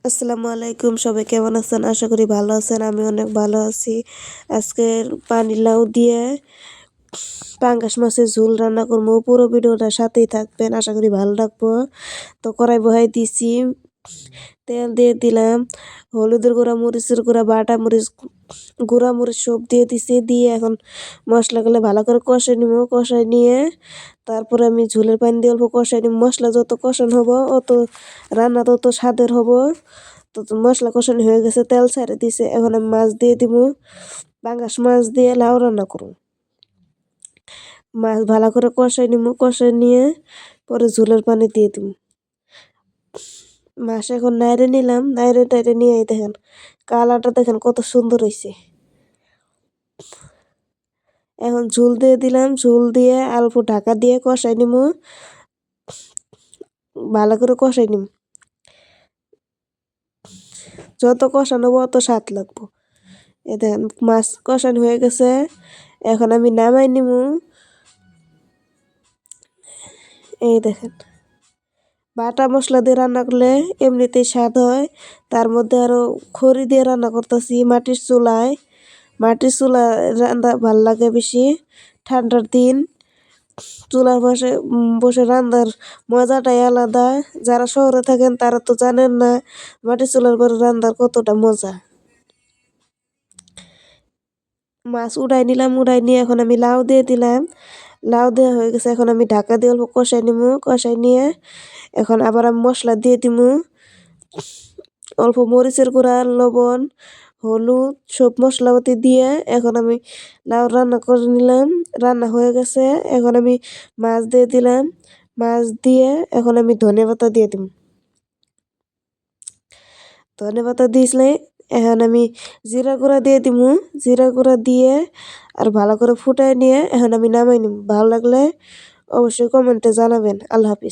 আসসালামু আলাইকুম, সবাই কেমন আছেন? আশা করি ভালো আছেন। আমি অনেক ভালো আছি। আজকের পানি লাউ দিয়ে পাঙ্গাস মাছের ঝোল রান্না করবো। পুরো ভিডিওটা সাথেই থাকবেন, আশা করি ভালো লাগবো। তো কড়াই বহাই দিছি, তেল দিয়ে দিলাম, হলুদের গুঁড়া, মরিচের গুঁড়া, বাটা মরিচ, গুঁড়া মরিচ সব দিয়ে দিছি। দিয়ে এখন মশলাগুলো ভালো করে কষাই নিব। কষাই নিয়ে তারপরে আমি ঝোলের পানি দিয়ে অল্প কষাই নিব। মশলা যত কষানো হবো অত রান্না তত স্বাদের হবো। তো মশলা কষানো হয়ে গেছে, তেল ছেড়ে দিছে। এখন আমি মাছ দিয়ে দিব। পাঙ্গাস মাছ দিয়ে লাউ রান্না করব। মাছ ভালো করে কষাই নিব। কষাই নিয়ে পরে ঝোলের পানি দিয়ে দিব। মাছ এখন নাইড়ে নিলাম। নাইড়ে টাইড়ে নিয়ে দেখেন কালারটা দেখেন কত সুন্দর হয়েছে। এখন ঝোল দিয়ে দিলাম। ঝোল দিয়ে অল্প ঢাকা দিয়ে কষাই নিব। ভালো করে কষাই নিব। যত কষানো হবো অত স্বাদ লাগবো। এ দেখেন মাছ কষানো হয়ে গেছে। এখন আমি নামাই নিব। এই দেখেন বাটা মশলা দিয়ে রান্না করলে এমনিতেই স্বাদ হয়। তার মধ্যে আরো খড়ি দিয়ে রান্না করতেছি মাটির চুলায়। মাটির চুলা রান্না ভাল লাগে বেশি। ঠান্ডার দিন চুলার পাশে বসে রান্নার মজাটাই আলাদা। যারা শহরে থাকেন তারা তো জানেন না মাটির চুলার পরে রান্নার কতটা মজা। মাছ উড়াই নিলাম। উড়াই নিয়ে এখন আমি লাউ দিয়ে দিলাম। লাউ দেওয়া হয়ে গেছে। এখন আমি ঢাকা দিয়ে অল্প কষাই নিব। কষাই নিয়ে এখন আবার আমি মশলা দিয়ে দিব। অল্প মরিচের গুঁড়া, লবণ, হলুদ সব মশলাপাতি দিয়ে এখন আমি লাউ রান্না করে নিলাম। রান্না হয়ে গেছে। এখন আমি মাছ দিয়ে দিলাম। মাছ দিয়ে এখন আমি ধনেপাতা দিয়ে দিব। ধনেপাতা দিয়েছিলে এখন আমি জিরা গুঁড়া দিয়ে দিব। জিরা গুঁড়া দিয়ে আর ভালো করে ফুটাই নিয়ে এখন আমি নামাই নিব। ভালো লাগলে অবশ্যই কমেন্টে জানাবেন। আল্লাহ হাফিজ।